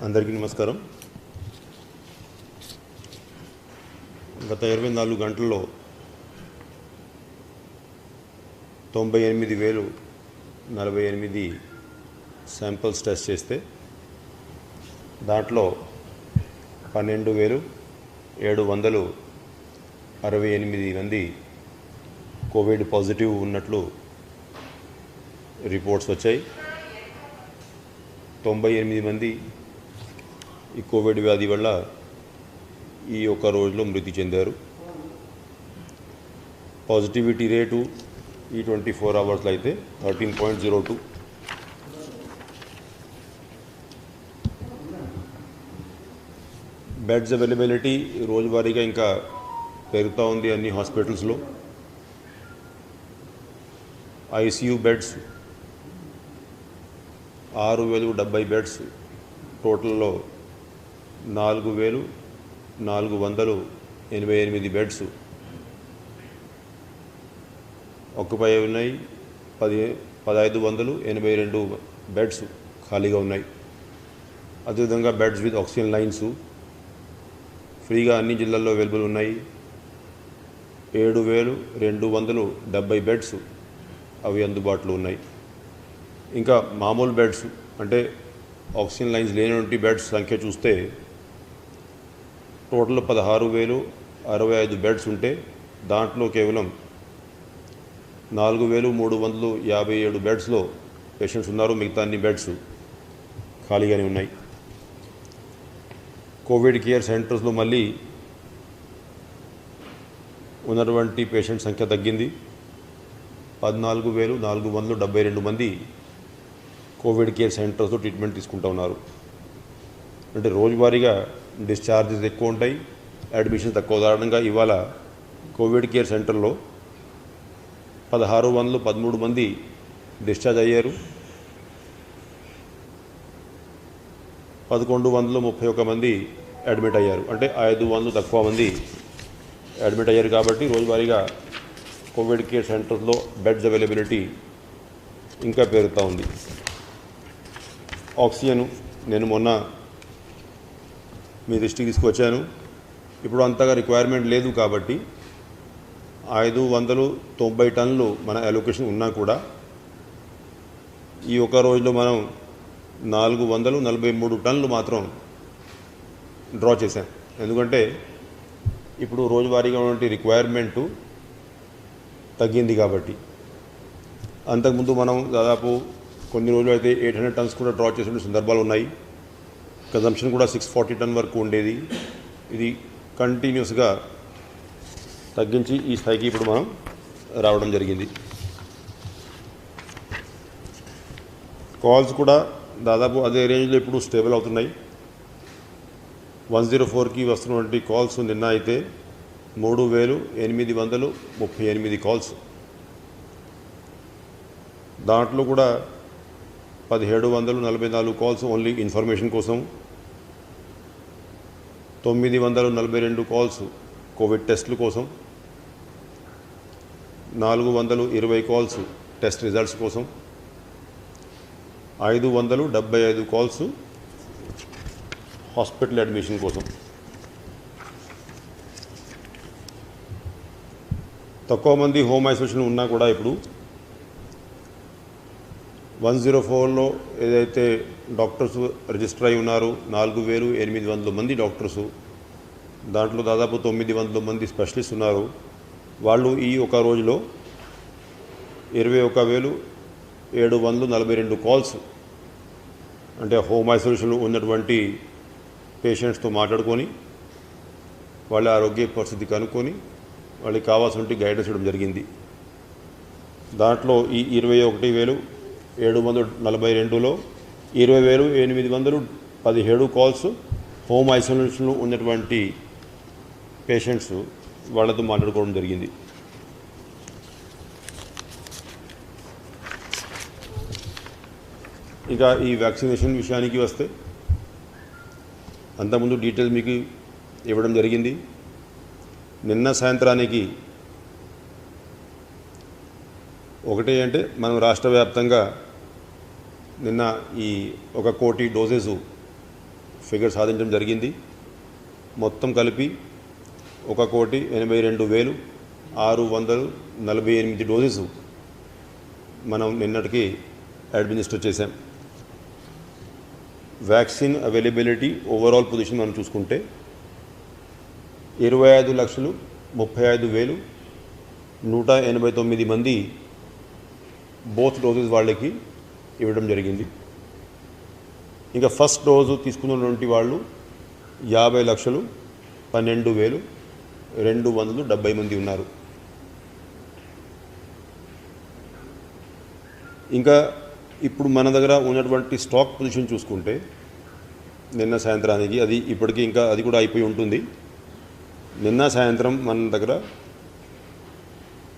అందరికీ నమస్కారం. గత 24 గంటల్లో 98,048 శాంపిల్స్ టెస్ట్ చేస్తే దాంట్లో 12,768 మంది కోవిడ్ పాజిటివ్ ఉన్నట్లు రిపోర్ట్స్ వచ్చాయి. 98 మంది ఈ కోవిడ్ వ్యాధి వల్ల ఈ ఒక్క రోజులో మృతి చెందారు. పాజిటివిటీ రేటు ఈ 24 అవర్స్లో అయితే 13.02. బెడ్స్ అవైలబిలిటీ రోజువారీగా ఇంకా పెరుగుతూ ఉంది అన్ని హాస్పిటల్స్లో. ఐసీయూ బెడ్స్ 6,070 బెడ్స్, టోటల్లో 4,488 బెడ్స్ ఆక్యుపై ఉన్నాయి. 1,582 బెడ్స్ ఖాళీగా ఉన్నాయి. అదేవిధంగా బెడ్స్ విత్ ఆక్సిజన్ లైన్స్ ఫ్రీగా అన్ని జిల్లాల్లో అవైలబుల్ ఉన్నాయి. 7,270 బెడ్స్ అవి అందుబాటులో ఉన్నాయి. ఇంకా మామూలు బెడ్స్ అంటే ఆక్సిజన్ లైన్స్ లేనటువంటి బెడ్స్ సంఖ్య చూస్తే టోటల్ 16,065 బెడ్స్ ఉంటే దాంట్లో కేవలం 4,357 బెడ్స్లో పేషెంట్స్ ఉన్నారు. మిగతా అన్ని బెడ్స్ ఖాళీగానే ఉన్నాయి. కోవిడ్ కేర్ సెంటర్స్లో మళ్ళీ ఉన్నటువంటి పేషెంట్ సంఖ్య తగ్గింది. 14,472 మంది కోవిడ్ కేర్ సెంటర్స్లో ట్రీట్మెంట్ తీసుకుంటూ ఉన్నారు. అంటే రోజువారీగా డిశ్చార్జెస్ ఎక్కువ ఉంటాయి, అడ్మిషన్స్ తక్కువ. ఉదాహరణగా ఇవాళ కోవిడ్ కేర్ సెంటర్లో 1,613 మంది డిశ్చార్జ్ అయ్యారు. 1,131 మంది అడ్మిట్ అయ్యారు. అంటే 500 తక్కువ మంది అడ్మిట్ అయ్యారు. కాబట్టి రోజువారీగా కోవిడ్ కేర్ సెంటర్స్లో బెడ్స్ అవైలబిలిటీ ఇంకా పెరుగుతూ ఉంది. ఆక్సిజన్ నేను మొన్న మీ దృష్టికి తీసుకొచ్చాను. ఇప్పుడు అంతగా రిక్వైర్మెంట్ లేదు కాబట్టి 590 టన్నులు మన అలొకేషన్ ఉన్నా కూడా ఈ ఒక రోజులో మనం 443 టన్నులు మాత్రం డ్రా చేశాం. ఎందుకంటే ఇప్పుడు రోజువారీగా ఉన్నటువంటి రిక్వైర్మెంటు తగ్గింది కాబట్టి. అంతకుముందు మనం దాదాపు కొన్ని రోజులు అయితే 800 టన్స్ కూడా డ్రా చేసిన సందర్భాలు ఉన్నాయి. కన్జంప్షన్ కూడా 640 టన్ వరకు ఉండేది. ఇది కంటిన్యూస్గా తగ్గించి ఈ స్థాయికి ఇప్పుడు మనం రావడం జరిగింది. కాల్స్ కూడా దాదాపు అదే రేంజ్లో ఇప్పుడు స్టేబుల్ అవుతున్నాయి. 104కి వస్తున్నటువంటి కాల్స్ నిన్న అయితే 3,838 కాల్స్. దాంట్లో కూడా 1,744 కాల్స్ ఓన్లీ ఇన్ఫర్మేషన్ కోసం, 942 కాల్స్ కోవిడ్ టెస్టుల కోసం, 420 కాల్స్ టెస్ట్ రిజల్ట్స్ కోసం, 575 కాల్స్ హాస్పిటల్ అడ్మిషన్ కోసం. తక్కువ మంది హోమ్ ఐసోలేషన్ ఉన్నా కూడా ఇప్పుడు 104లో ఏదైతే డాక్టర్స్ రిజిస్టర్ అయి ఉన్నారు 4,800 మంది డాక్టర్సు, దాంట్లో దాదాపు 900 మంది స్పెషలిస్ట్ ఉన్నారు. వాళ్ళు ఈ ఒక రోజులో 21,742 కాల్స్ అంటే హోమ్ ఐసోలేషన్లో ఉన్నటువంటి పేషెంట్స్తో మాట్లాడుకొని వాళ్ళ ఆరోగ్య పరిస్థితి కనుక్కొని వాళ్ళకి కావాల్సినటువంటి గైడెన్స్ ఇవ్వడం జరిగింది. దాంట్లో ఈ 21,742లో 20,817 కాల్స్ హోమ్ ఐసోలేషన్లో ఉన్నటువంటి పేషెంట్స్ వాళ్ళతో మాట్లాడుకోవడం జరిగింది. ఇక ఈ వ్యాక్సినేషన్ విషయానికి వస్తే అంతకుముందు డీటెయిల్స్ మీకు ఇవ్వడం జరిగింది. నిన్న సాయంత్రానికి ఒకటి అంటే మనం రాష్ట్ర వ్యాప్తంగా నిన్న ఈ 1 కోటి డోసెస్ ఫిగర్ సాధించడం జరిగింది. మొత్తం కలిపి 1,82,648 డోసెస్ మనం నిన్నటికి అడ్మినిస్టర్ చేశాం. వ్యాక్సిన్ అవైలబిలిటీ ఓవరాల్ పొజిషన్ మనం చూసుకుంటే 25,35,189 మంది బోత్ డోసెస్ వాళ్ళకి ఇవ్వడం జరిగింది. ఇంకా ఫస్ట్ డోసు తీసుకున్నటువంటి వాళ్ళు 50,12,270 మంది ఉన్నారు. ఇంకా ఇప్పుడు మన దగ్గర ఉన్నటువంటి స్టాక్ పొజిషన్ చూసుకుంటే నిన్న సాయంత్రానికి అది ఇప్పటికీ ఇంకా అది కూడా అయిపోయి ఉంటుంది. నిన్న సాయంత్రం మన దగ్గర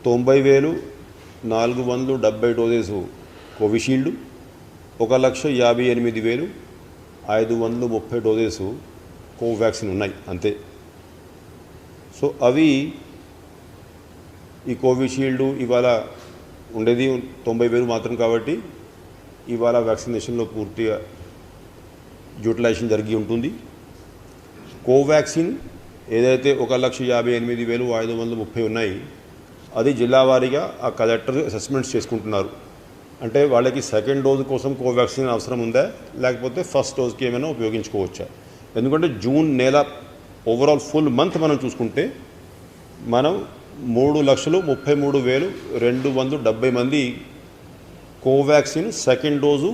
90,470 డోసెస్ కోవిషీల్డ్, 1,58,530 డోసెస్ కోవాక్సిన్ ఉన్నాయి అంతే. సో అవి ఈ కోవిషీల్డ్ ఇవాళ ఉండేది 90,000 మాత్రం కాబట్టి ఇవాళ వ్యాక్సినేషన్లో పూర్తిగా యూటిలైజేషన్ జరిగి ఉంటుంది. కోవాక్సిన్ ఏదైతే 1,58,530 ఉన్నాయి అది జిల్లా వారీగా ఆ కలెక్టర్ అసెస్మెంట్స్ చేసుకుంటున్నారు. అంటే వాళ్ళకి సెకండ్ డోసు కోసం కోవాక్సిన్ అవసరం ఉందా లేకపోతే ఫస్ట్ డోస్కి ఏమైనా ఉపయోగించుకోవచ్చా. ఎందుకంటే జూన్ నెల ఓవరాల్ ఫుల్ మంత్ మనం చూసుకుంటే మనం 3,33,270 మంది Covaxin second dose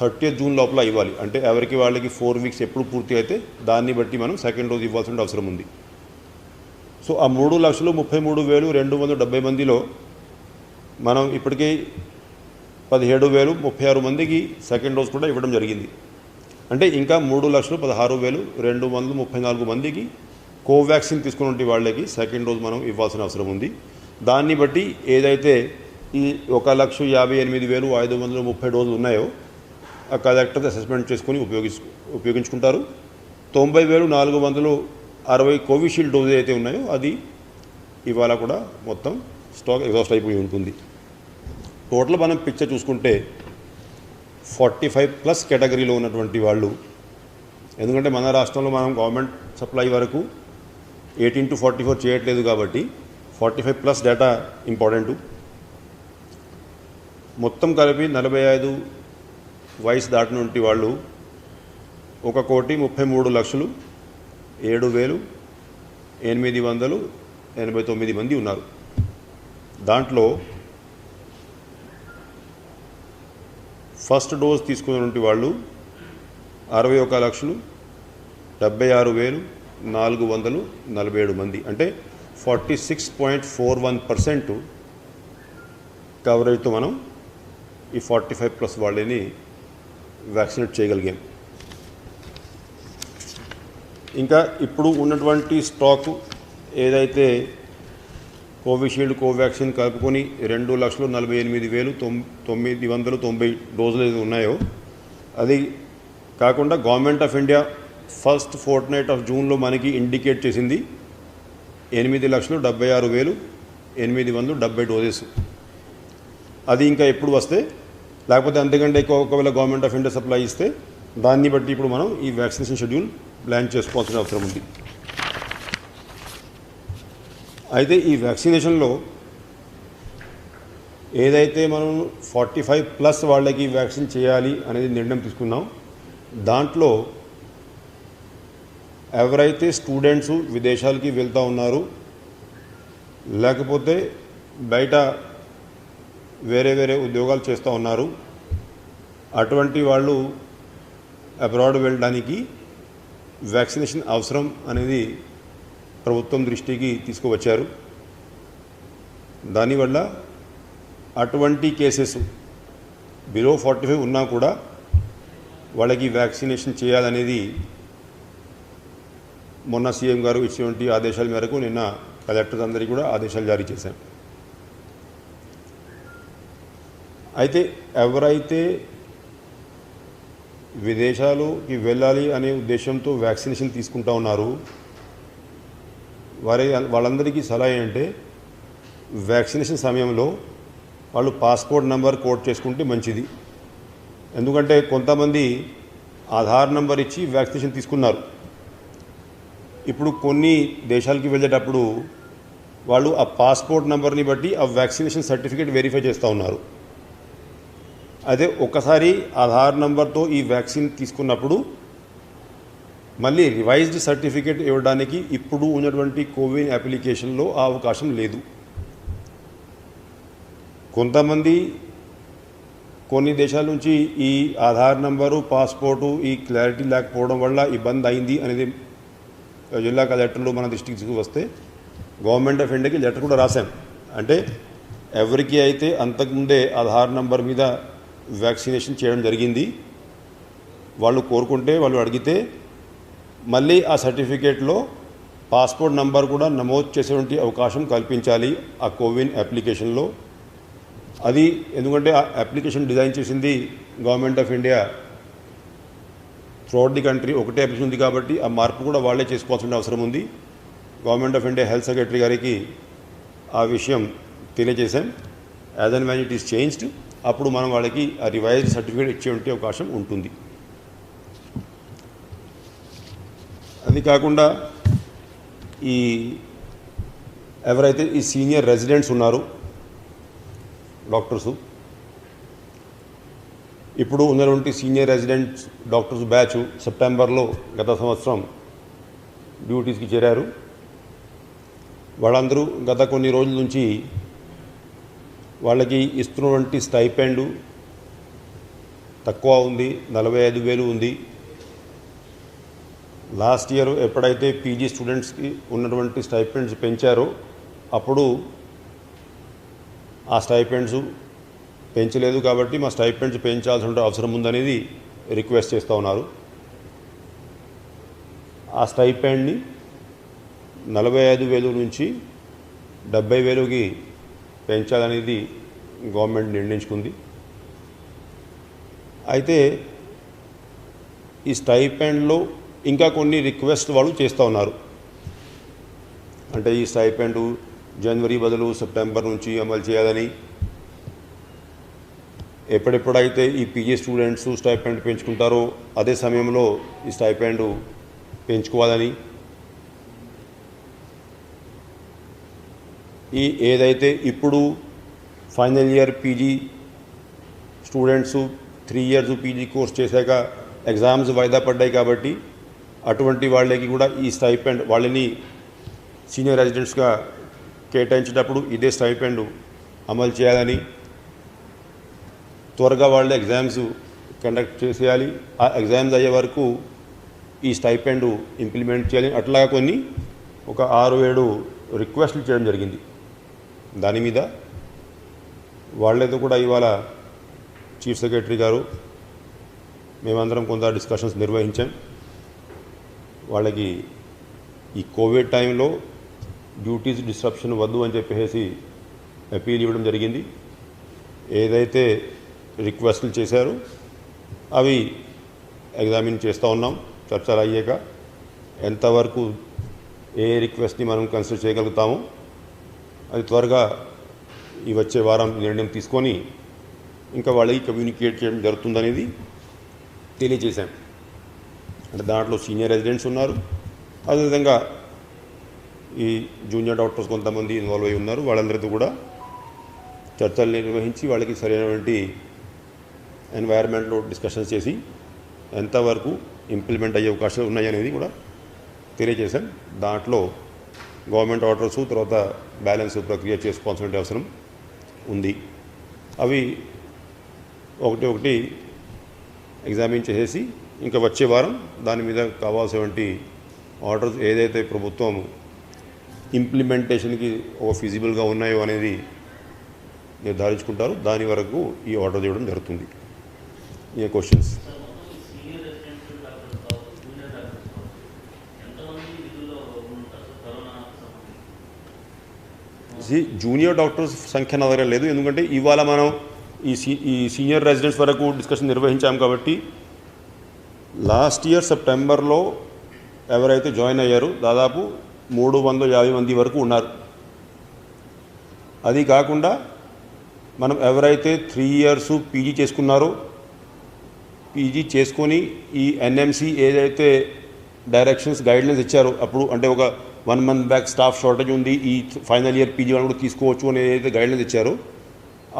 30th June లోపల ఇవ్వాలి. అంటే ఎవరికి వాళ్ళకి 4 వీక్స్ ఎప్పుడు పూర్తి అయితే దాన్ని బట్టి మనం సెకండ్ డోసు ఇవ్వాల్సిన అవసరం ఉంది. సో ఆ 3,33,270 మందిలో మనం ఇప్పటికీ 17,036 మందికి సెకండ్ డోస్ కూడా ఇవ్వడం జరిగింది. అంటే ఇంకా 3,16,234 మందికి కోవాక్సిన్ తీసుకున్న వాళ్ళకి సెకండ్ డోస్ మనం ఇవ్వాల్సిన అవసరం ఉంది. దాన్ని బట్టి ఏదైతే ఈ 1,58,530 డోసులు ఉన్నాయో ఆ కలెక్టర్ అసెస్మెంట్ చేసుకొని ఉపయోగించుకుంటారు. 90,460 కోవిషీల్డ్ డోసు అయితే ఉన్నాయో అది ఇవాళ కూడా మొత్తం స్టాక్ ఎగ్జాస్ట్ అయిపోయి ఉంటుంది. టోటల్ మనం పిక్చర్ చూసుకుంటే 45+ కేటగిరీలో ఉన్నటువంటి వాళ్ళు, ఎందుకంటే మన రాష్ట్రంలో మనం గవర్నమెంట్ సప్లై వరకు 18 to 44 చేయట్లేదు కాబట్టి 45+ డేటా ఇంపార్టెంటు. మొత్తం కలిపి 45 వయసు దాటినటువంటి వాళ్ళు 1,33,07,889 మంది ఉన్నారు. దాంట్లో ఫస్ట్ డోస్ తీసుకున్నటువంటి వాళ్ళు 61,76,447 మంది, అంటే 46.41% కవరేజ్తో మనం ఈ 45+ వాళ్ళని వ్యాక్సినేట్ చేయగలిగాం. ఇంకా ఇప్పుడు ఉన్నటువంటి స్టాకు ఏదైతే కోవిషీల్డ్ కోవాక్సిన్ కలుపుకొని 2,48,990 డోసులు ఏది ఉన్నాయో అది కాకుండా government of India first Fortnite of జూన్లో మనకి ఇండికేట్ చేసింది 8,76,870 డోసెస్. అది ఇంకా ఎప్పుడు వస్తే లేకపోతే అంతకంటే ఎక్కువ ఒకవేళ గవర్నమెంట్ ఆఫ్ ఇండియా సప్లై ఇస్తే దాన్ని బట్టి ఇప్పుడు మనం ఈ వ్యాక్సినేషన్ షెడ్యూల్ ప్లాన్ చేసుకోవాల్సిన అవసరం ఉంది. అయితే ఈ వ్యాక్సినేషన్లో ఏదైతే మనం 45+ వాళ్ళకి వ్యాక్సిన్ చేయాలి అనేది నిర్ణయం తీసుకున్నాం, దాంట్లో ఎవరైతే స్టూడెంట్స్ విదేశాలకి వెళ్తూ ఉన్నారు లేకపోతే బయట వేరే వేరే ఉద్యోగాలు చేస్తూ ఉన్నారు అటువంటి వాళ్ళు అబ్రాడ్ వెళ్ళడానికి వ్యాక్సినేషన్ అవసరం అనేది ప్రభుత్వం దృష్టికి తీసుకువచ్చారు. దానివల్ల అటువంటి కేసెస్ బిలో 45 ఉన్నా కూడా వాళ్ళకి వ్యాక్సినేషన్ చేయాలనేది మొన్న సీఎం గారు ఇచ్చినటువంటి ఆదేశాల మేరకు నిన్న కలెక్టర్స్ అందరికీ కూడా ఆదేశాలు జారీ చేశాం. అయితే ఎవరైతే విదేశాలకి వెళ్ళాలి అనే ఉద్దేశంతో వ్యాక్సినేషన్ తీసుకుంటా ఉన్నారు వాళ్ళందరికీ సలహా ఏంటంటే వ్యాక్సినేషన్ సమయంలో వాళ్ళు పాస్పోర్ట్ నెంబర్ కోడ్ చేసుకుంటే మంచిది. ఎందుకంటే కొంతమంది ఆధార్ నంబర్ ఇచ్చి వ్యాక్సినేషన్ తీసుకున్నారు. ఇప్పుడు కొన్ని దేశాలకి వెళ్ళేటప్పుడు వాళ్ళు ఆ పాస్పోర్ట్ నెంబర్ని బట్టి ఆ వ్యాక్సినేషన్ సర్టిఫికేట్ వెరిఫై చేస్తూ ఉన్నారు. అదే ఒక్కసారి ఆధార్ నంబర్తో ఈ వ్యాక్సిన్ తీసుకున్నప్పుడు మళ్ళీ రివైజ్డ్ సర్టిఫికేట్ ఇవ్వడానికి ఇప్పుడు ఉన్నటువంటి కోవిన్ అప్లికేషన్లో ఆ అవకాశం లేదు. కొంతమంది కొన్ని దేశాల నుంచి ఈ ఆధార్ నంబరు పాస్పోర్టు ఈ క్లారిటీ లేకపోవడం వల్ల ఇబ్బంది అయింది అనేది జిల్లా కలెక్టర్లు మన దృష్టికి వస్తే గవర్నమెంట్ ఆఫ్ ఇండియాకి లెటర్ కూడా రాశాం. అంటే ఎవరికి అయితే అంతకుముందే ఆధార్ నంబర్ మీద వ్యాక్సినేషన్ చేయడం జరిగింది వాళ్ళు కోరుకుంటే వాళ్ళు అడిగితే మళ్ళీ ఆ సర్టిఫికేట్లో పాస్పోర్ట్ నంబర్ కూడా నమోదు చేసేటువంటి అవకాశం కల్పించాలి ఆ కోవిన్ అప్లికేషన్లో. అది ఎందుకంటే ఆ అప్లికేషన్ డిజైన్ చేసింది government of India throughout the country, ఒకటే అప్లికేషన్ ఉంది కాబట్టి ఆ మార్పు కూడా వాళ్ళే చేసుకోవాల్సిన అవసరం ఉంది. Government of India health secretary గారికి ఆ విషయం తెలియజేశాం. As and when it is changed అప్పుడు మనం వాళ్ళకి ఆ రివైజ్డ్ సర్టిఫికేట్ ఇచ్చే అవకాశం ఉంటుంది. అది కాకుండా ఈ ఎవరైతే ఈ సీనియర్ రెసిడెంట్స్ ఉన్నారో డాక్టర్సు, ఇప్పుడు ఉన్నటువంటి సీనియర్ రెసిడెంట్స్ డాక్టర్స్ బ్యాచ్ సెప్టెంబర్లో గత సంవత్సరం డ్యూటీస్కి చేరారు. వాళ్ళందరూ గత కొన్ని రోజుల నుంచి వాళ్ళకి ఇస్తున్నటువంటి స్టైపెండు తక్కువ ఉంది, 45,000 ఉంది. లాస్ట్ ఇయర్ ఎప్పుడైతే పీజీ స్టూడెంట్స్కి ఉన్నటువంటి స్టైపెండ్స్ పెంచారో అప్పుడు ఆ స్టైపెండ్స్ పెంచలేదు కాబట్టి మా స్టైపెండ్స్ పెంచాల్సిన అవసరం ఉందనేది రిక్వెస్ట్ చేస్తూ ఉన్నారు. ఆ స్టైపెండ్ని 45,000 నుంచి 70,000కి పెంచాలనేది గవర్నమెంట్ నిర్ణయించుకుంది. అయితే ఈ స్టైపెండ్లో ఇంకా కొన్ని రిక్వెస్ట్ వాళ్ళు చేస్తూ ఉన్నారు. అంటే ఈ స్టైపెండ్ జనవరి బదులు సెప్టెంబర్ నుంచి అమలు చేయాలని, ఎప్పుడెప్పుడైతే ఈ పీజీ స్టూడెంట్స్ స్టైపెండ్ పెంచుకుంటారో అదే సమయంలో ఈ స్టైపెండ్ పెంచుకోవాలని, ఈ ఏదైతే ఇప్పుడు final year PG students 3 years PG course చేశాక ఎగ్జామ్స్ వాయిదా పడ్డాయి కాబట్టి అటువంటి వాళ్ళకి కూడా ఈ స్టైపెండ్ వాళ్ళని సీనియర్ రెసిడెంట్స్గా కేటాయించేటప్పుడు ఇదే స్టైపెండ్ అమలు చేయాలని, త్వరగా వాళ్ళ ఎగ్జామ్స్ కండక్ట్ చేసేయాలి, ఆ ఎగ్జామ్స్ అయ్యే వరకు ఈ స్టైపెండ్ ఇంప్లిమెంట్ చేయాలి. అట్లాగా కొన్ని ఒక 6-7 రిక్వెస్ట్లు చేయడం జరిగింది. దాని మీద వాళ్ళేదో కూడా ఇవాళ చీఫ్ సెక్రటరీ గారు మేమందరం కొంత డిస్కషన్స్ నిర్వహించాం. వాళ్ళకి ఈ కోవిడ్ టైంలో డ్యూటీస్ డిస్ట్రప్షన్ వద్దు అని చెప్పేసి అపీల్ ఇవ్వడం జరిగింది. ఏదైతే రిక్వెస్ట్లు చేశారో అవి ఎగ్జామిన్ చేస్తూ ఉన్నాం. చర్చలు అయ్యాక ఎంతవరకు ఏ రిక్వెస్ట్ని మనం కన్సిడర్ చేయగలుగుతామో అది త్వరగా ఈ వచ్చే వారం నిర్ణయం తీసుకొని ఇంకా వాళ్ళకి కమ్యూనికేట్ చేయడం జరుగుతుందనేది తెలియజేశాం. అంటే దాంట్లో సీనియర్ రెసిడెంట్స్ ఉన్నారు, అదేవిధంగా ఈ జూనియర్ డాక్టర్స్ కొంతమంది ఇన్వాల్వ్ అయి ఉన్నారు. వాళ్ళందరితో కూడా చర్చలు నిర్వహించి వాళ్ళకి సరైనటువంటి ఎన్వైర్న్మెంట్లో డిస్కషన్స్ చేసి ఎంతవరకు ఇంప్లిమెంట్ అయ్యే అవకాశాలు ఉన్నాయనేది కూడా తెలియజేశాం. దాంట్లో గవర్నమెంట్ ఆర్డర్స్ తర్వాత బ్యాలెన్స్ ప్రక్రియ చేసుకోవాల్సిన అవసరం ఉంది. అవి ఒకటి ఎగ్జామిన్ చేసేసి ఇంకా వచ్చే వారం దాని మీద కావాల్సినటువంటి ఆర్డర్స్ ఏదైతే ప్రభుత్వం ఇంప్లిమెంటేషన్కి ఫిజిబుల్గా ఉన్నాయో అనేది నిర్ధారించుకుంటారు. దాని వరకు ఈ ఆర్డర్ ఇవ్వడం జరుగుతుంది. ఈ క్వశ్చన్స్ జూనియర్ డాక్టర్స్ సంఖ్య నా దగ్గర లేదు, ఎందుకంటే ఇవాళ మనం ఈ సీనియర్ రెసిడెంట్స్ వరకు డిస్కషన్ నిర్వహించాం కాబట్టి లాస్ట్ ఇయర్ సెప్టెంబర్లో ఎవరైతే జాయిన్ అయ్యారో దాదాపు 350 మంది వరకు ఉన్నారు. అది కాకుండా మనం ఎవరైతే 3 ఇయర్స్ పీజీ చేసుకున్నారో పీజీ చేసుకొని ఈ ఎన్ఎంసీ ఏదైతే డైరెక్షన్స్ గైడ్లైన్స్ ఇచ్చారో అప్పుడు, అంటే ఒక 1 month బ్యాక్ స్టాఫ్ షార్టేజ్ ఉంది, ఈ ఫైనల్ ఇయర్ పీజీ వాళ్ళు కూడా తీసుకోవచ్చు అని ఏదైతే గైడ్లైన్స్ ఇచ్చారో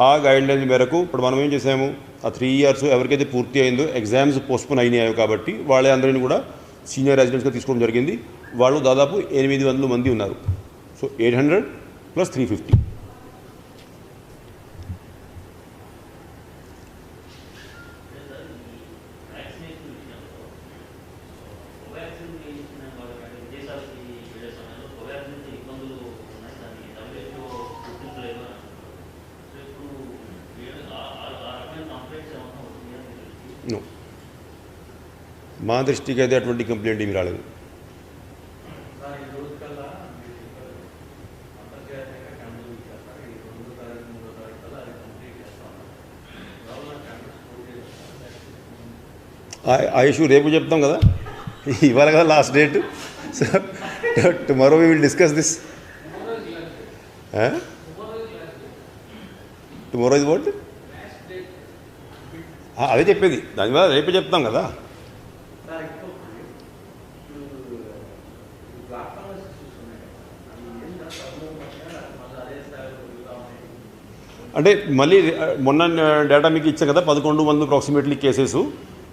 ఆ గైడ్లైన్స్ మేరకు ఇప్పుడు మనం ఏం చేసాము, ఆ 3 years ఎవరికైతే పూర్తి అయిందో ఎగ్జామ్స్ పోస్ట్పోన్ అయినాయో కాబట్టి వాళ్ళే అందరినీ కూడా సీనియర్ రెసిడెంట్స్గా తీసుకోవడం జరిగింది. వాళ్ళు దాదాపు 800 మంది ఉన్నారు. సో 800 + 350. నో, మా దృష్టికి అయితే అటువంటి కంప్లైంట్ ఏమి రాలేదు. ఆ ఇష్యూ రేపు చెప్తాం కదా, ఇవాళ కదా last date. Sir tomorrow we will discuss this. Tomorrow is what? అదే చెప్పేది, దానివల్ల రేపే చెప్తాం కదా. అంటే మళ్ళీ మొన్న డేటా మీకు ఇచ్చాం కదా, 11 అప్రాక్సిమేట్లీ కేసెస్.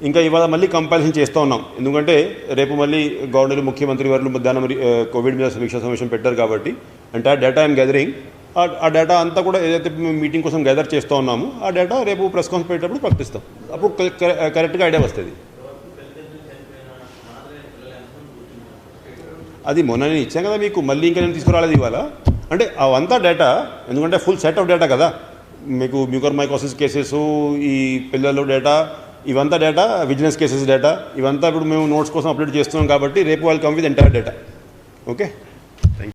ఇంకా ఇవాళ మళ్ళీ కంపారిజన్ చేస్తూ ఉన్నాం, ఎందుకంటే రేపు మళ్ళీ గవర్నర్ ముఖ్యమంత్రి వారు మధ్యాహ్నం కోవిడ్ మీద సమీక్షా సమావేశం పెట్టారు కాబట్టి అంటే ఆ డేటా ఐఎమ్ గ్యాదరింగ్. ఆ డేటా అంతా కూడా ఏదైతే మీటింగ్ కోసం గ్యాదర్ చేస్తూ ఉన్నామో ఆ డేటా రేపు ప్రెస్ కాన్ఫరెన్స్ పెట్టేటప్పుడు ప్రకటిస్తాం. అప్పుడు కరెక్ట్గా ఐడియా వస్తుంది. అది మొన్న నేను ఇచ్చాను కదా మీకు, మళ్ళీ ఇంకా నేను తీసుకురాలేదు ఇవాళ. అంటే అవంతా డేటా, ఎందుకంటే ఫుల్ సెట్ ఆఫ్ డేటా కదా మీకు. మ్యూకర్మైకోసిస్ కేసెస్, ఈ పిల్లలు డేటా, ఇవంతా డేటా, విజిలెన్స్ కేసెస్ డేటా, ఇవంతా ఇప్పుడు మేము నోట్స్ కోసం అప్లోడ్ చేస్తున్నాం కాబట్టి రేపు వాళ్ళు come with entire data. Okay.